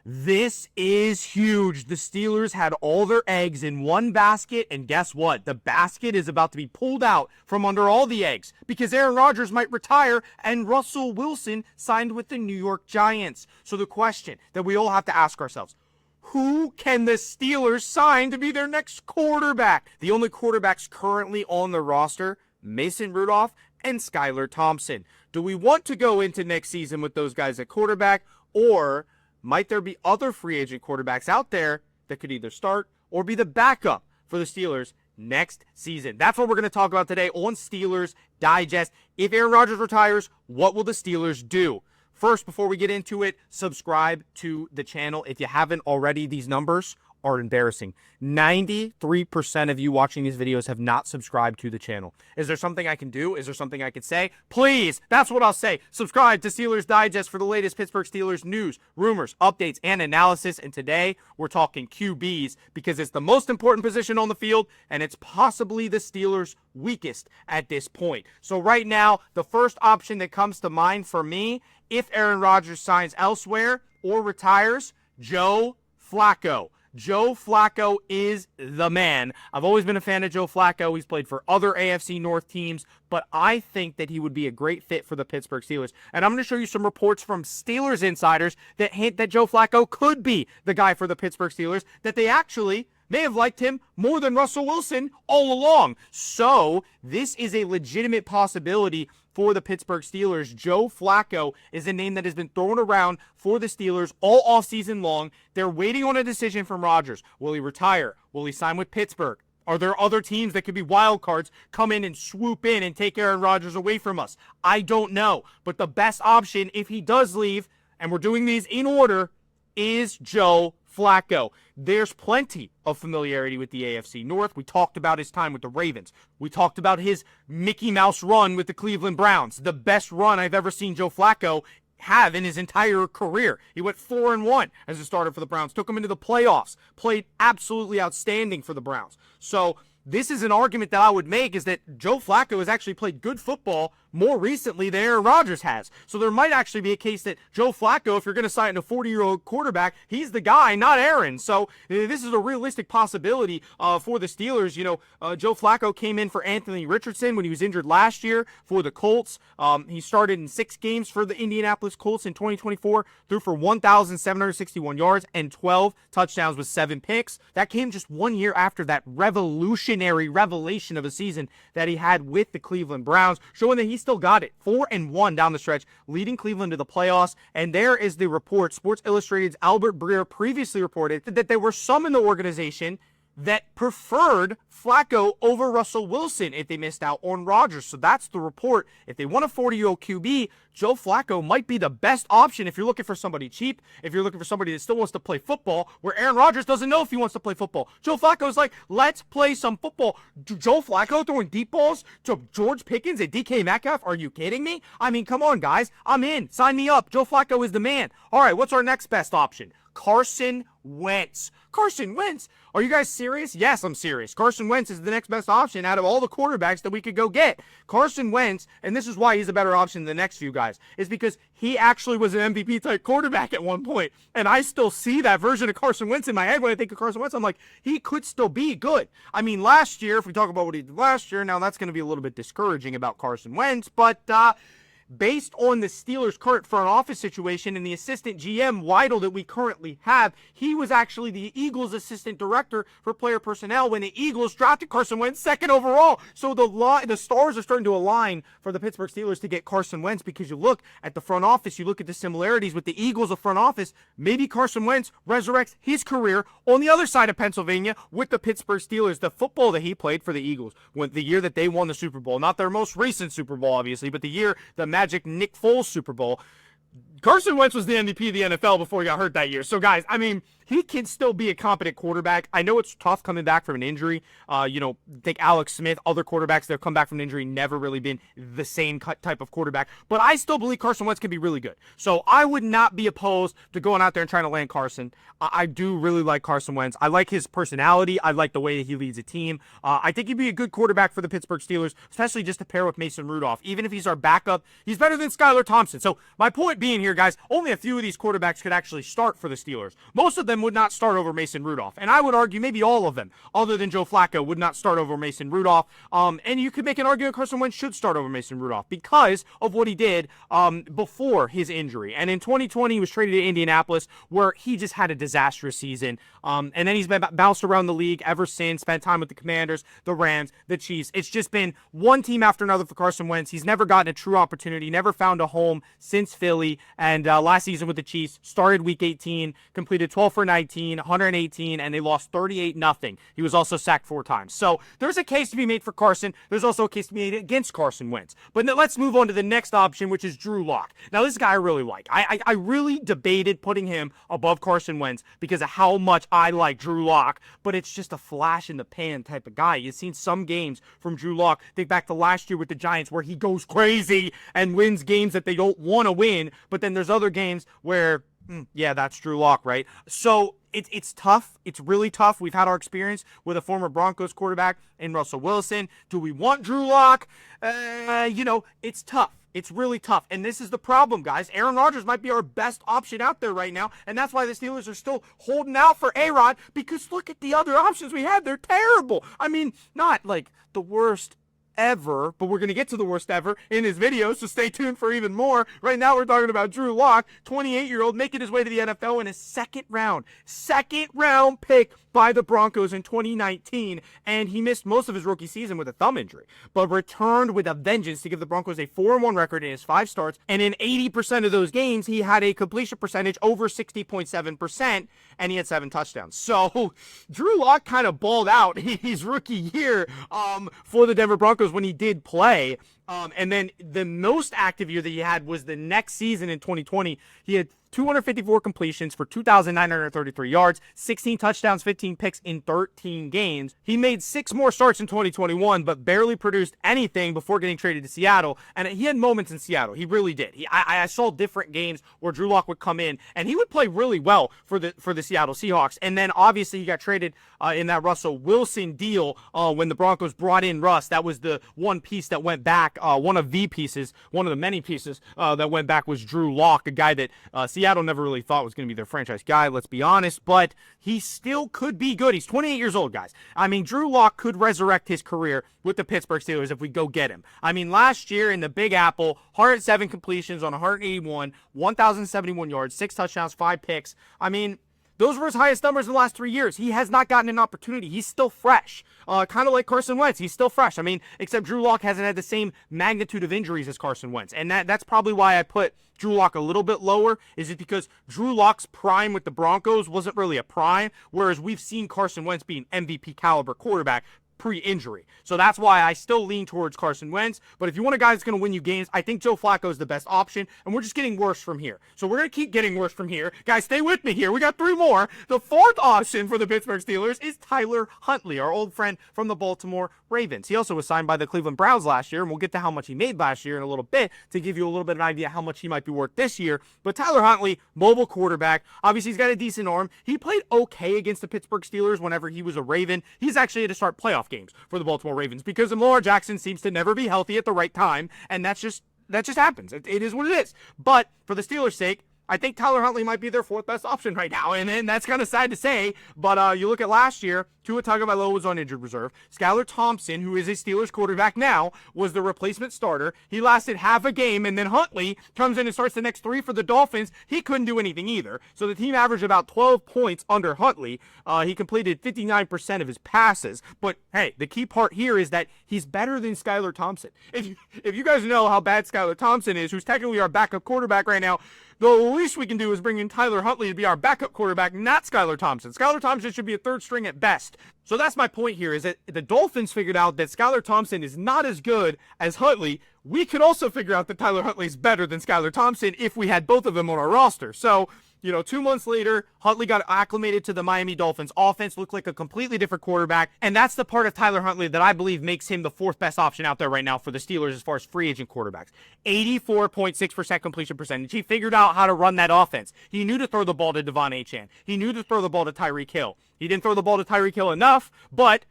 This is huge. The Steelers had all their eggs in one basket, and guess what? The basket is about to be pulled out from under all the eggs because Aaron Rodgers might retire and Russell Wilson signed with the New York Giants. So the question that we all have to ask ourselves, who can the Steelers sign to be their next quarterback? The only quarterbacks currently on the roster, Mason Rudolph and Skylar Thompson. Do we want to go into next season with those guys at quarterback, or might there be other free agent quarterbacks out there that could either start or be the backup for the Steelers next season? That's what we're going to talk about today on Steelers Digest. If Aaron Rodgers retires, what will the Steelers do? First, before we get into it, subscribe to the channel. If you haven't already, these numbers are embarrassing. 93% of you watching these videos have not subscribed to the channel. Is there something I can do? Is there something I could say? Please, that's what I'll say. Subscribe to Steelers Digest for the latest Pittsburgh Steelers news, rumors, updates, and analysis. And today, we're talking QBs because it's the most important position on the field, and it's possibly the Steelers' weakest at this point. So right now, the first option that comes to mind for me, if Aaron Rodgers signs elsewhere or retires, Joe Flacco. Joe Flacco is the man. I've always been a fan of Joe Flacco. He's played for other AFC North teams, but I think that he would be a great fit for the Pittsburgh Steelers. And I'm going to show you some reports from Steelers insiders that hint that Joe Flacco could be the guy for the Pittsburgh Steelers, that they actually may have liked him more than Russell Wilson all along. So this is a legitimate possibility for the Pittsburgh Steelers. Joe Flacco is a name that has been thrown around for the Steelers all offseason long. They're waiting on a decision from Rodgers. Will he retire? Will he sign with Pittsburgh? Are there other teams that could be wild cards, come in and swoop in and take Aaron Rodgers away from us? I don't know. But the best option, if he does leave, and we're doing these in order, is Joe Flacco. There's plenty of familiarity with the AFC North. We talked about his time with the Ravens. We talked about his Mickey Mouse run with the Cleveland Browns. The best run I've ever seen Joe Flacco have in his entire career. He went 4-1 as a starter for the Browns. Took him into the playoffs. Played absolutely outstanding for the Browns. So this is an argument that I would make, is that Joe Flacco has actually played good football more recently than Aaron Rodgers has. So there might actually be a case that Joe Flacco, if you're going to sign a 40-year-old quarterback, he's the guy, not Aaron. So this is a realistic possibility for the Steelers. You know, Joe Flacco came in for Anthony Richardson when he was injured last year for the Colts. He started in 6 games for the Indianapolis Colts in 2024, threw for 1,761 yards and 12 touchdowns with 7 picks. That came just 1 year after that revolutionary revelation of a season that he had with the Cleveland Browns, showing that he still got it. 4-1 down the stretch, leading Cleveland to the playoffs. And there is the report. Sports Illustrated's Albert Breer previously reported that there were some in the organization that preferred Flacco over Russell Wilson if they missed out on Rodgers. So that's the report. If they want a 40-year-old QB, Joe Flacco might be the best option if you're looking for somebody cheap, if you're looking for somebody that still wants to play football, where Aaron Rodgers doesn't know if he wants to play football. Joe Flacco's like, let's play some football. Joe Flacco throwing deep balls to George Pickens and DK Metcalf? Are you kidding me? I mean, come on, guys. I'm in. Sign me up. Joe Flacco is the man. All right, what's our next best option? Carson Wentz. Carson Wentz? Are you guys serious? Yes, I'm serious. Carson Wentz is the next best option out of all the quarterbacks that we could go get. Carson Wentz, and this is why he's a better option than the next few guys, is because he actually was an MVP-type quarterback at one point, and I still see that version of Carson Wentz in my head. When I think of Carson Wentz, I'm like, he could still be good. I mean, last year, if we talk about what he did last year, now that's going to be a little bit discouraging about Carson Wentz, but based on the Steelers' current front office situation and the assistant GM, Weidel, that we currently have, he was actually the Eagles' assistant director for player personnel when the Eagles drafted Carson Wentz 2nd overall. So the stars are starting to align for the Pittsburgh Steelers to get Carson Wentz, because you look at the front office, you look at the similarities with the Eagles' front office. Maybe Carson Wentz resurrects his career on the other side of Pennsylvania with the Pittsburgh Steelers. The football that he played for the Eagles, when the year that they won the Super Bowl, not their most recent Super Bowl, obviously, but the year the Magic Nick Foles Super Bowl, Carson Wentz was the MVP of the NFL before he got hurt that year. So, guys, I mean, he can still be a competent quarterback. I know it's tough coming back from an injury. Think Alex Smith, other quarterbacks that have come back from an injury, never really been the same type of quarterback. But I still believe Carson Wentz can be really good. So I would not be opposed to going out there and trying to land Carson. I do really like Carson Wentz. I like his personality. I like the way that he leads a team. I think he'd be a good quarterback for the Pittsburgh Steelers, especially just to pair with Mason Rudolph. Even if he's our backup, he's better than Skylar Thompson. So my point being here here, guys, only a few of these quarterbacks could actually start for the Steelers. Most of them would not start over Mason Rudolph. And I would argue maybe all of them, other than Joe Flacco, would not start over Mason Rudolph. And you could make an argument Carson Wentz should start over Mason Rudolph because of what he did before his injury. And in 2020, he was traded to Indianapolis, where he just had a disastrous season. And then he's been bounced around the league ever since, spent time with the Commanders, the Rams, the Chiefs. It's just been one team after another for Carson Wentz. He's never gotten a true opportunity, never found a home since Philly. And last season with the Chiefs, started week 18, completed 12 for 19, 118, and they lost 38-0. He was also sacked 4 times. So there's a case to be made for Carson. There's also a case to be made against Carson Wentz. But let's move on to the next option, which is Drew Lock. Now, this guy I really like. I really debated putting him above Carson Wentz because of how much I like Drew Lock, but it's just a flash in the pan type of guy. You've seen some games from Drew Lock. Think back to last year with the Giants where he goes crazy and wins games that they don't want to win, but then there's other games where, yeah, that's Drew Lock, right? So it's tough. It's really tough. We've had our experience with a former Broncos quarterback in Russell Wilson. Do we want Drew Lock? It's tough. It's really tough. And this is the problem, guys. Aaron Rodgers might be our best option out there right now. And that's why the Steelers are still holding out for A-Rod, because look at the other options we had. They're terrible. I mean, not like the worst ever, but we're going to get to the worst ever in this video, so stay tuned for even more. Right now, we're talking about Drew Lock, 28-year-old, making his way to the NFL in a second round pick by the Broncos in 2019, and he missed most of his rookie season with a thumb injury, but returned with a vengeance to give the Broncos a 4-1 record in his 5 starts, and in 80% of those games, he had a completion percentage over 60.7%, and he had 7 touchdowns. So, Drew Lock kind of balled out his rookie year for the Denver Broncos when he did play. And then the most active year that he had was the next season in 2020. He had 254 completions for 2,933 yards, 16 touchdowns, 15 picks in 13 games. He made 6 more starts in 2021, but barely produced anything before getting traded to Seattle. And he had moments in Seattle. He really did. I saw different games where Drew Lock would come in, and he would play really well for the Seattle Seahawks. And then obviously he got traded in that Russell Wilson deal when the Broncos brought in Russ. That was the one piece that went back. One of the many pieces that went back was Drew Lock, a guy that Seattle never really thought was going to be their franchise guy, let's be honest, but he still could be good. He's 28 years old, guys. I mean, Drew Lock could resurrect his career with the Pittsburgh Steelers if we go get him. I mean, last year in the Big Apple, 107 completions on 181, 1,071 yards, 6 touchdowns, 5 picks. I mean, those were his highest numbers in the last 3 years. He has not gotten an opportunity. He's still fresh. Kind of like Carson Wentz. He's still fresh. I mean, except Drew Lock hasn't had the same magnitude of injuries as Carson Wentz. And that's probably why I put Drew Lock a little bit lower, is it because Drew Lock's prime with the Broncos wasn't really a prime, whereas we've seen Carson Wentz be an MVP caliber quarterback pre-injury. So that's why I still lean towards Carson Wentz. But if you want a guy that's going to win you games, I think Joe Flacco is the best option, and we're just getting worse from here. So we're going to keep getting worse from here. Guys, stay with me here. We got 3 more. The 4th option for the Pittsburgh Steelers is Tyler Huntley, our old friend from the Baltimore Ravens. He also was signed by the Cleveland Browns last year, and we'll get to how much he made last year in a little bit to give you a little bit of an idea how much he might be worth this year. But Tyler Huntley, mobile quarterback. Obviously, he's got a decent arm. He played okay against the Pittsburgh Steelers whenever he was a Raven. He's actually had to start playoff games for the Baltimore Ravens because Lamar Jackson seems to never be healthy at the right time, and that just happens. It is what it is. But for the Steelers' sake, I think Tyler Huntley might be their 4th best option right now, and that's kind of sad to say, but you look at last year, Tua Tagovailoa was on injured reserve. Skylar Thompson, who is a Steelers quarterback now, was the replacement starter. He lasted half a game, and then Huntley comes in and starts the next 3 for the Dolphins. He couldn't do anything either, so the team averaged about 12 points under Huntley. He completed 59% of his passes, but hey, the key part here is that he's better than Skylar Thompson. If you guys know how bad Skylar Thompson is, who's technically our backup quarterback right now, the least we can do is bring in Tyler Huntley to be our backup quarterback, not Skylar Thompson. Skylar Thompson should be a 3rd string at best. So that's my point here, is that the Dolphins figured out that Skylar Thompson is not as good as Huntley. We could also figure out that Tyler Huntley is better than Skylar Thompson if we had both of them on our roster. So, 2 months later, Huntley got acclimated to the Miami Dolphins offense, looked like a completely different quarterback, and that's the part of Tyler Huntley that I believe makes him the 4th best option out there right now for the Steelers as far as free agent quarterbacks. 84.6% completion percentage. He figured out how to run that offense. He knew to throw the ball to Devon Achane. He knew to throw the ball to Tyreek Hill. He didn't throw the ball to Tyreek Hill enough, but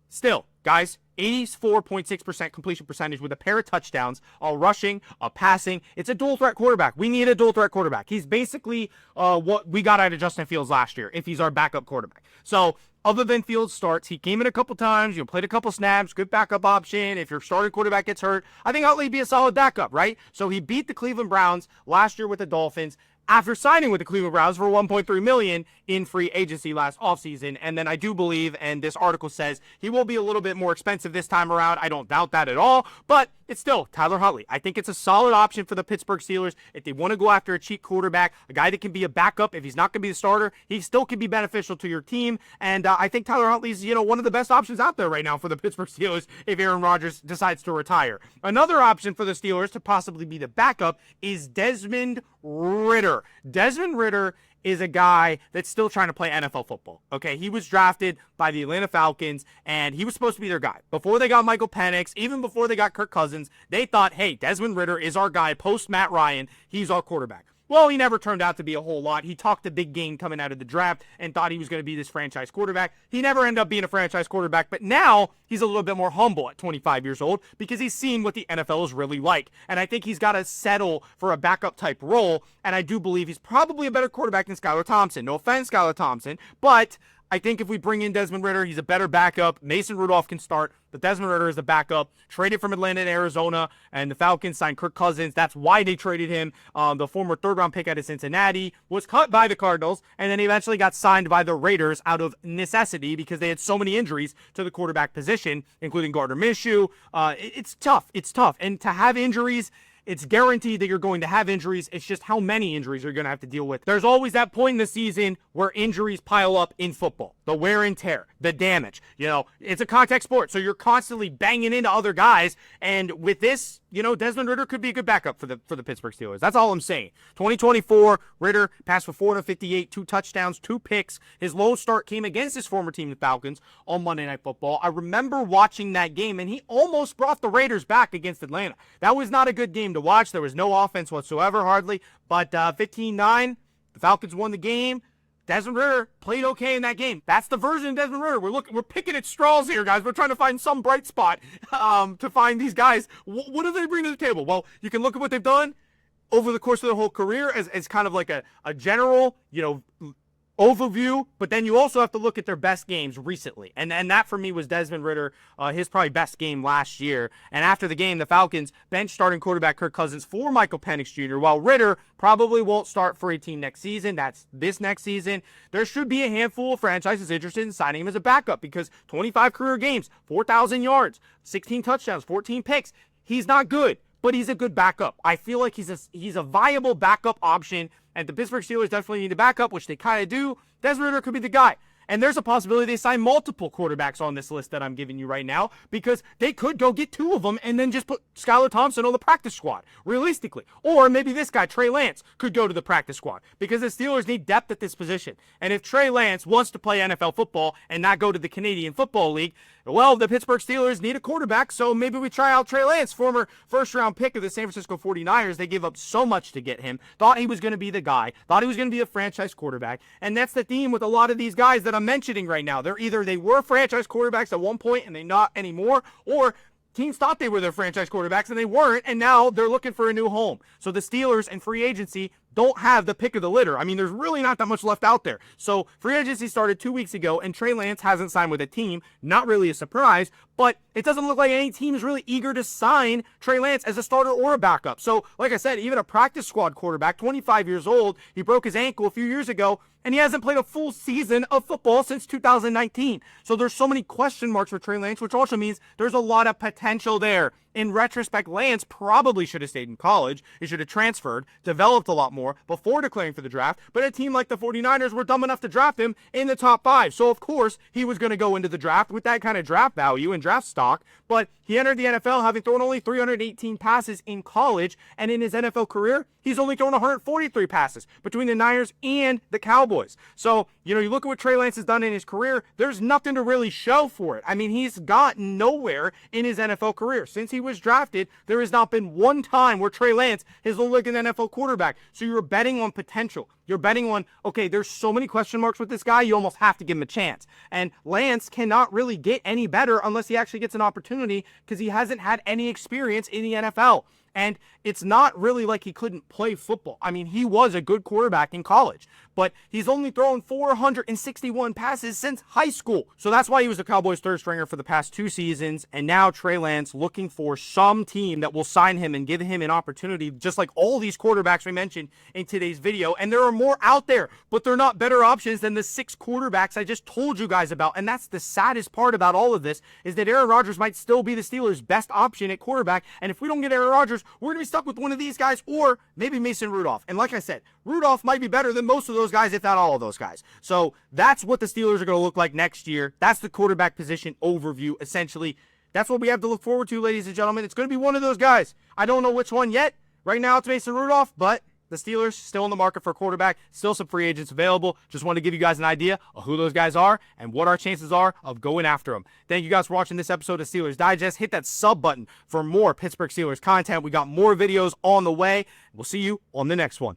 still, Guys, 84.6% completion percentage with a pair of touchdowns, all rushing, all passing. It's a dual threat quarterback. We need a dual threat quarterback. He's basically what we got out of Justin Fields last year if he's our backup quarterback. So other than Fields starts, he came in a couple times, played a couple snaps, good backup option. If your starting quarterback gets hurt, I think Huntley would be a solid backup, right? So he beat the Cleveland Browns last year with the Dolphins after signing with the Cleveland Browns for $1.3 million in free agency last offseason. And then I do believe, and this article says, he will be a little bit more expensive this time around. I don't doubt that at all, but it's still Tyler Huntley. I think it's a solid option for the Pittsburgh Steelers. If they want to go after a cheap quarterback, a guy that can be a backup, if he's not going to be the starter, he still can be beneficial to your team. And I think Tyler Huntley's, one of the best options out there right now for the Pittsburgh Steelers if Aaron Rodgers decides to retire. Another option for the Steelers to possibly be the backup is Desmond Ridder. Desmond Ridder is a guy that's still trying to play NFL football. Okay, he was drafted by the Atlanta Falcons, and he was supposed to be their guy. Before they got Michael Penix, even before they got Kirk Cousins, they thought, hey, Desmond Ridder is our guy post Matt Ryan. He's our quarterback. Well, he never turned out to be a whole lot. He talked a big game coming out of the draft and thought he was going to be this franchise quarterback. He never ended up being a franchise quarterback, but now he's a little bit more humble at 25 years old because he's seen what the NFL is really like. And I think he's got to settle for a backup type role, and I do believe he's probably a better quarterback than Skylar Thompson. No offense, Skylar Thompson, but I think if we bring in Desmond Ridder, he's a better backup. Mason Rudolph can start, but Desmond Ridder is the backup. Traded from Atlanta to Arizona, and the Falcons signed Kirk Cousins. That's why they traded him. The former third-round pick out of Cincinnati was cut by the Cardinals, and then he eventually got signed by the Raiders out of necessity because they had so many injuries to the quarterback position, including Gardner Minshew. It's tough. It's tough. And to have injuries, it's guaranteed that you're going to have injuries. It's just how many injuries you're going to have to deal with. There's always that point in the season where injuries pile up in football. The wear and tear, the damage. It's a contact sport, so you're constantly banging into other guys. And with this, Desmond Ridder could be a good backup for the Pittsburgh Steelers. That's all I'm saying. 2024, Ridder passed for 458, 2 touchdowns, 2 picks. His low start came against his former team, the Falcons, on Monday Night Football. I remember watching that game, and he almost brought the Raiders back against Atlanta. That was not a good game to watch. There was no offense whatsoever, hardly. But 15-9, the Falcons won the game. Desmond Ridder played okay in that game. That's the version of Desmond Ridder. We're picking at straws here, guys. We're trying to find some bright spot to find these guys. What do they bring to the table? Well, you can look at what they've done over the course of their whole career as kind of like a general, overview, but then you also have to look at their best games recently. And that for me was Desmond Ridder, his probably best game last year. And after the game, the Falcons benched starting quarterback Kirk Cousins for Michael Penix Jr., while Ridder probably won't start for a team next season. That's this next season. There should be a handful of franchises interested in signing him as a backup because 25 career games, 4,000 yards, 16 touchdowns, 14 picks. He's not good, but he's a good backup. I feel like he's a viable backup option, and the Pittsburgh Steelers definitely need a backup, which they kind of do. Desmond Ridder could be the guy. And there's a possibility they sign multiple quarterbacks on this list that I'm giving you right now because they could go get 2 of them and then just put Skylar Thompson on the practice squad, realistically. Or maybe this guy, Trey Lance, could go to the practice squad because the Steelers need depth at this position. And if Trey Lance wants to play NFL football and not go to the Canadian Football League, well, the Pittsburgh Steelers need a quarterback, so maybe we try out Trey Lance, former first-round pick of the San Francisco 49ers. They gave up so much to get him, thought he was going to be the guy, thought he was going to be a franchise quarterback, and that's the theme with a lot of these guys that I'm mentioning right now. They were franchise quarterbacks at one point and they're not anymore, or teams thought they were their franchise quarterbacks and they weren't, and now they're looking for a new home. So the Steelers in free agency don't have the pick of the litter. I mean, there's really not that much left out there. So free agency started 2 weeks ago, and Trey Lance hasn't signed with a team. Not really a surprise, but it doesn't look like any team is really eager to sign Trey Lance as a starter or a backup. So, like I said, even a practice squad quarterback, 25 years old, he broke his ankle a few years ago, and he hasn't played a full season of football since 2019. So there's so many question marks for Trey Lance, which also means there's a lot of potential there. In retrospect, Lance probably should have stayed in college. He should have transferred, developed a lot more before declaring for the draft. But a team like the 49ers were dumb enough to draft him in the top 5. So, of course, he was going to go into the draft with that kind of draft value and draft stock. But he entered the NFL having thrown only 318 passes in college. And in his NFL career, he's only thrown 143 passes between the Niners and the Cowboys. So, you look at what Trey Lance has done in his career, there's nothing to really show for it. I mean, he's gotten nowhere in his NFL career. Since he was drafted, there has not been one time where Trey Lance has looked like an NFL quarterback. So you're betting on potential. You're betting on, okay, there's so many question marks with this guy, you almost have to give him a chance. And Lance cannot really get any better unless he actually gets an opportunity because he hasn't had any experience in the NFL. And it's not really like he couldn't play football. I mean, he was a good quarterback in college, but he's only thrown 461 passes since high school. So that's why he was the Cowboys' third stringer for the past 2 seasons. And now Trey Lance looking for some team that will sign him and give him an opportunity, just like all these quarterbacks we mentioned in today's video. And there are more out there, but they're not better options than the 6 quarterbacks I just told you guys about. And that's the saddest part about all of this, is that Aaron Rodgers might still be the Steelers' best option at quarterback. And if we don't get Aaron Rodgers, we're going to be stuck with one of these guys or maybe Mason Rudolph. And like I said, Rudolph might be better than most of those guys, if not all of those guys. So that's what the Steelers are going to look like next year. That's the quarterback position overview, essentially. That's what we have to look forward to, ladies and gentlemen. It's going to be one of those guys. I don't know which one yet. Right now it's Mason Rudolph, but the Steelers still in the market for a quarterback. Still some free agents available. Just wanted to give you guys an idea of who those guys are and what our chances are of going after them. Thank you guys for watching this episode of Steelers Digest. Hit that sub button for more Pittsburgh Steelers content. We got more videos on the way. We'll see you on the next one.